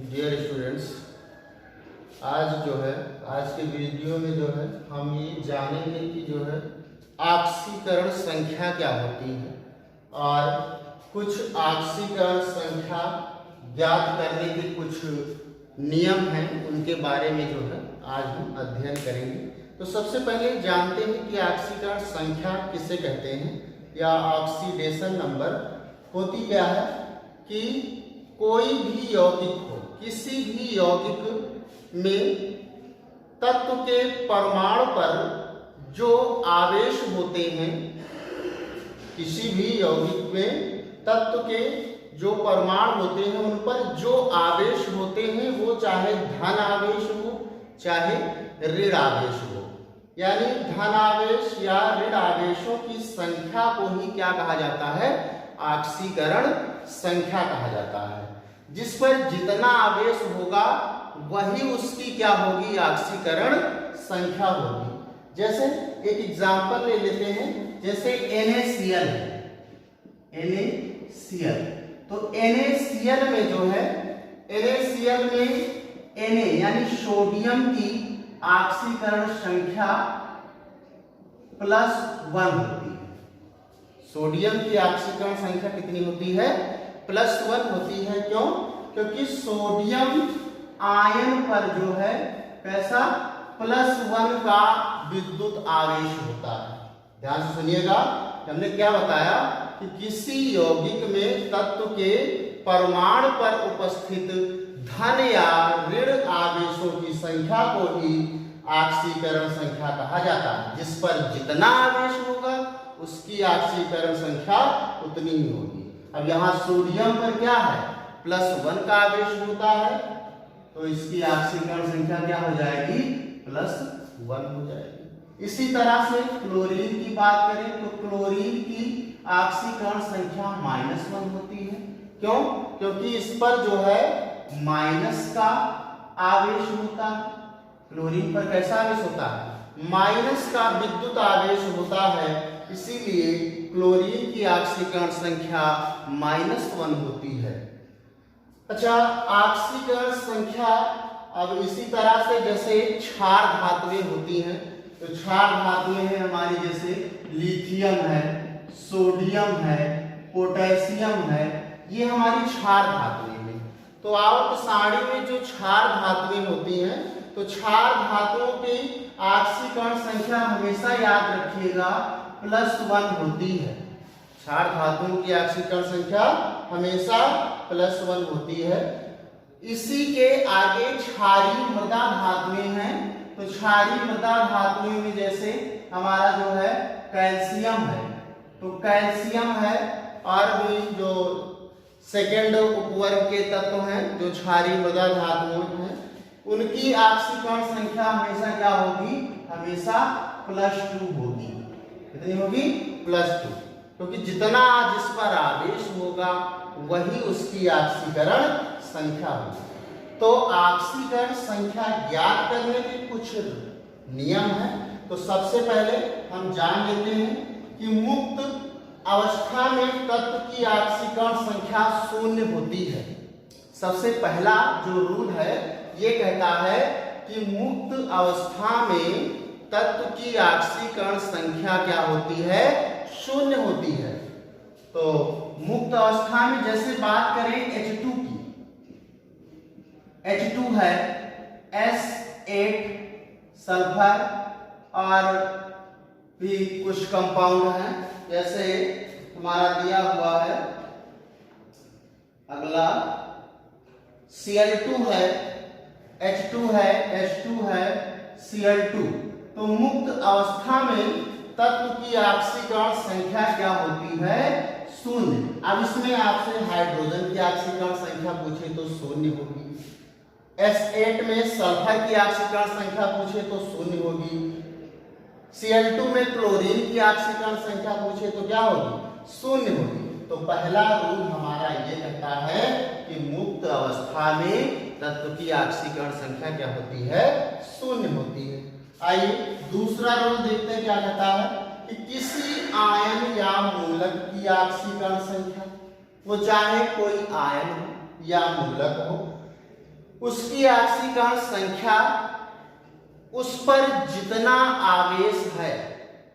Dear students, आज जो है आज के वीडियो में जो है हम ये जानेंगे कि जो है ऑक्सीकरण संख्या क्या होती है और कुछ ऑक्सीकरण संख्या ज्ञात करने के कुछ नियम हैं, उनके बारे में जो है आज हम अध्ययन करेंगे। तो सबसे पहले जानते हैं कि ऑक्सीकरण संख्या किसे कहते हैं या ऑक्सीडेशन नंबर होती क्या है कि कोई भी यौगिक हो, किसी भी यौगिक में तत्व के परमाणु पर जो आवेश होते हैं, किसी भी यौगिक में तत्व के जो परमाणु होते हैं उन पर जो आवेश होते हैं वो चाहे धन आवेश हो चाहे ऋण आवेश हो, यानी धन आवेश या ऋण आवेशों की संख्या को ही क्या कहा जाता है, ऑक्सीकरण संख्या कहा जाता है। जिस पर जितना आवेश होगा वही उसकी क्या होगी, ऑक्सीकरण संख्या होगी। जैसे एक एग्जांपल ले लेते हैं, जैसे NaCl है, NaCl, तो NaCl में जो है NaCl में Na यानी सोडियम की ऑक्सीकरण संख्या +1 होती है। सोडियम की ऑक्सीकरण संख्या कितनी होती है, +1 होती है। क्यों? क्योंकि सोडियम आयन पर जो है कैसा +1 का विद्युत आवेश होता है। ध्यान से सुनिएगा, हमने क्या बताया कि किसी यौगिक में तत्व के परमाणु पर उपस्थित धन या ऋण आवेशों की संख्या को ही ऑक्सीकरण संख्या कहा जाता है। जिस पर जितना आवेश होगा उसकी ऑक्सीकरण संख्या उतनी ही होगी। अब यहाँ सोडियम पर क्या है, +1 का आवेश होता है, तो इसकी ऑक्सीकरण संख्या क्या हो जाएगी, +1 हो जाएगी। इसी तरह से क्लोरीन की बात करें तो क्लोरीन की ऑक्सीकरण संख्या -1 होती है। क्यों? क्योंकि इस पर जो है माइनस का आवेश होता है। क्लोरीन पर कैसा आवेश होता है, माइनस का विद्युत आवेश होता है, इसीलिए क्लोरीन की ऑक्सीकरण संख्या -1 होती है। अच्छा, ऑक्सीकरण संख्या अब इसी तरह से जैसे क्षार धातुएं होती हैं, तो क्षार धातुएं हैं हमारी, जैसे लिथियम है, सोडियम है, पोटेशियम है, ये हमारी क्षार धातुएं हैं। तो आवत सारणी में जो क्षार धातुएं होती हैं, तो क्षार धातुओं की ऑक्सीकरण संख्या हमेशा याद रखिएगा +1 होती है। क्षार धातुओं की ऑक्सीकरण संख्या हमेशा +1 होती है। इसी के आगे क्षारीय मृदा धातुएं हैं, तो क्षारीय मृदा धातुएं में जैसे हमारा जो है कैल्शियम है, तो कैल्शियम है, और भी जो सेकेंड उपवर्ग के तत्व हैं जो क्षारीय मृदा धातुएं हैं, उनकी ऑक्सीकरण संख्या हमेशा क्या होगी, हमेशा +2 होगी। कितनी होगी, +2, क्योंकि जितना जिस पर आवेश होगा वही उसकी ऑक्सीकरण संख्या होगी। तो ऑक्सीकरण संख्या ज्ञात करने के कुछ नियम हैं। तो सबसे पहले हम जान लेते हैं कि मुक्त अवस्था में तत्व की ऑक्सीकरण संख्या 0 होती है। सबसे पहला जो रूल है ये कहता है कि मुक्त अवस्था में तत्व की ऑक्सीकरण संख्या क्या होती है, 0 होती है। तो मुक्त अवस्था में जैसे बात करें H2 की, H2 है, S8 सल्फर और भी कुछ कंपाउंड हैं, जैसे हमारा दिया हुआ है अगला Cl2 है, H2 है, H2 है, Cl2। तो मुक्त अवस्था में तत्व की ऑक्सीकरण संख्या क्या होती है, 0। अब इसमें आपसे हाइड्रोजन की ऑक्सीकरण संख्या पूछे तो 0 होगी, S8 में सल्फर की ऑक्सीकरण संख्या पूछे तो 0 होगी, Cl2 में क्लोरीन की ऑक्सीकरण संख्या पूछे तो क्या होगी, 0 होगी। तो पहला रूल हमारा ये कहता है कि मुक्त अवस्था में तत्व की ऑक्सीकरण संख्या क्या होती है, 0 होती है। आइए दूसरा रूल देखते हैं, क्या कहता है कि किसी आयन या मूलक की ऑक्सीकरण संख्या, वो चाहे कोई आयन हो या मूलक हो, उसकी आक्सीकरण संख्या उस पर जितना आवेश है,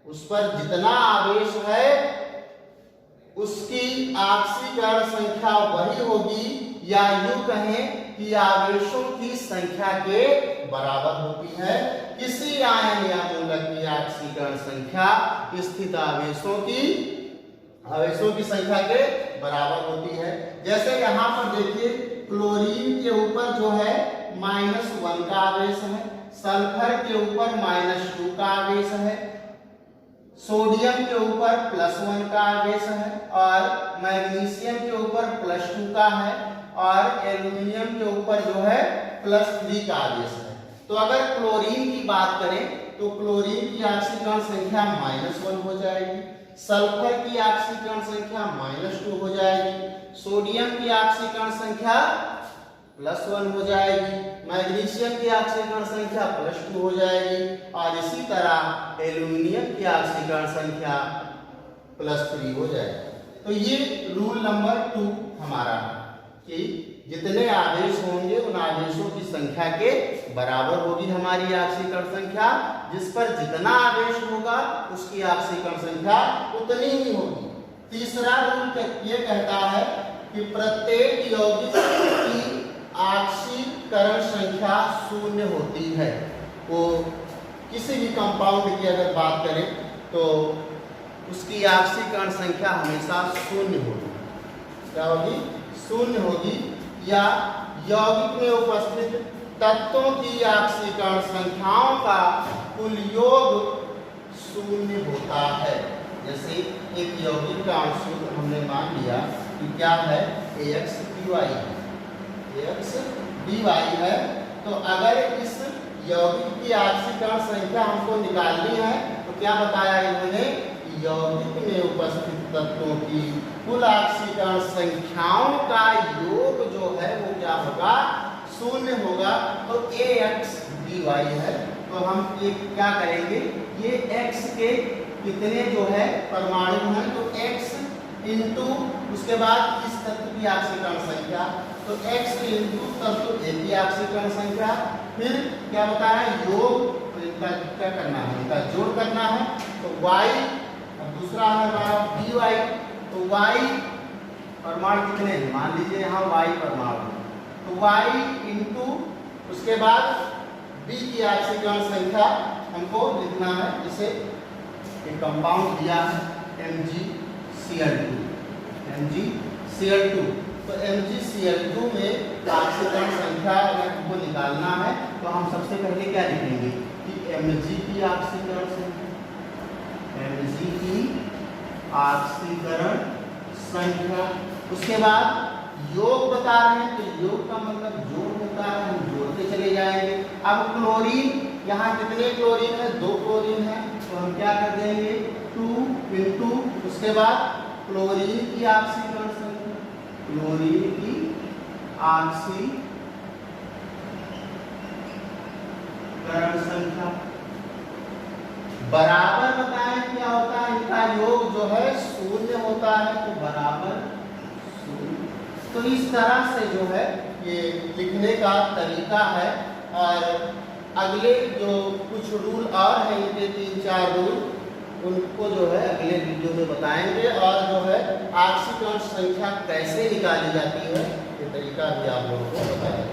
उस पर जितना आवेश है उसकी आक्सीकरण संख्या वही होगी, या यूं कहें कि आवेशों की संख्या के बराबर होती है। किसी आयन या मूलक की आक्सीकरण संख्या स्थित आवेशों की संख्या के बराबर होती है। जैसे यहाँ पर देखिए क्लोरीन के ऊपर जो है -1 का आवेश है, सल्फर के ऊपर -2 का आवेश है, सोडियम के ऊपर +1 का आवेश है, और मैग्नीशियम के ऊपर +2 का है, और एल्युमिनियम के ऊपर जो है +3 का आवेश है। तो अगर क्लोरीन की बात करें तो क्लोरीन की आक्सीकरण संख्या -1 हो जाएगी, सल्फर की आक्सीकरण संख्या -2 हो जाएगी, सोडियम की आक्सीकरण संख्या +1 हो जाएगी, मैग्नीशियम की आक्सीकरण संख्या +2 हो जाएगी, और इसी तरह एल्युमिनियम की आक्सीकरण संख्या +3 हो जाएगी। तो ये रूल नंबर 2 हमारा कि जितने आवेश होंगे उन आवेशों की संख्या के बराबर होगी हमारी आक्सीकरण संख्या, जिस पर जितना आवेश होगा उसकी आक्सीकरण संख्या उतनी ही होगी। तीसरा रूल ये कहता है कि प्रत्येक यौगिक की आक्सीकरण संख्या 0 होती है। वो किसी भी कंपाउंड की अगर बात करें तो उसकी आक्सीकरण संख्या हमेशा 0 होगी। क्या होगी? 0 होगी। या यौगिक में उपस्थित तत्वों की आक्सीकरण संख्याओं का कुल योग 0 होता है। जैसे एक यौगिक का अणु हमने मान लिया कि क्या है, AX/BY है, AX/BY है। तो अगर इस यौगिक की आक्सीकरण संख्या हमको निकालनी है तो क्या बताया इन्होंने, यौगिक में उपस्थित तत्वों की कुल आक्सीकरण संख्याओं का योग जो है वो क्या होगा, 0 होगा। तो AX/BY है, तो हम ये क्या करेंगे, ये X के कितने जो है परमाणु हैं, तो X इंटू उसके बाद इस तत्व की आक्सीकरण संख्या, तो X इंटू तत्व A की आक्सीकरण संख्या, फिर क्या बताया योग, तो इनका क्या करना है, इनका जोड़ करना है। तो Y, अब दूसरा है हमारा BY, तो Y परमाणु कितने हैं, मान लीजिए यहाँ Y परमाणु, तो Y इंटू उसके बाद B की आक्सीकरण संख्या हमको लिखना है। इसे एक कंपाउंड दिया है MgCl2, तो MgCl2 में आक्सीकरण संख्या अगर हमको निकालना है तो हम सबसे पहले क्या लिखेंगे कि Mg की आक्सीकरण संख्या, Mg की आक्सीकरण संख्या, उसके बाद योग बता रहे हैं तो योग का मतलब जोड़ होता है, हम जोड़ते चले जाएंगे। अब क्लोरीन, यहाँ कितने क्लोरीन है, 2 क्लोरीन है, तो हम क्या कर देंगे 2 इंटू उसके बाद क्लोरीन की आक्सीकरण संख्या, क्लोरीन की आक्सीकरण संख्या बराबर बताएं क्या होता है, इनका योग जो है 0 होता है, तो बराबर 0। तो इस तरह से जो है ये लिखने का तरीका है। और अगले जो कुछ रूल और हैं, इनके 3-4 रूल, उनको जो है अगले वीडियो में बताएंगे, और जो है आक्सीकरण संख्या कैसे निकाली जाती है ये तरीका भी आप लोगों को बताएंगे।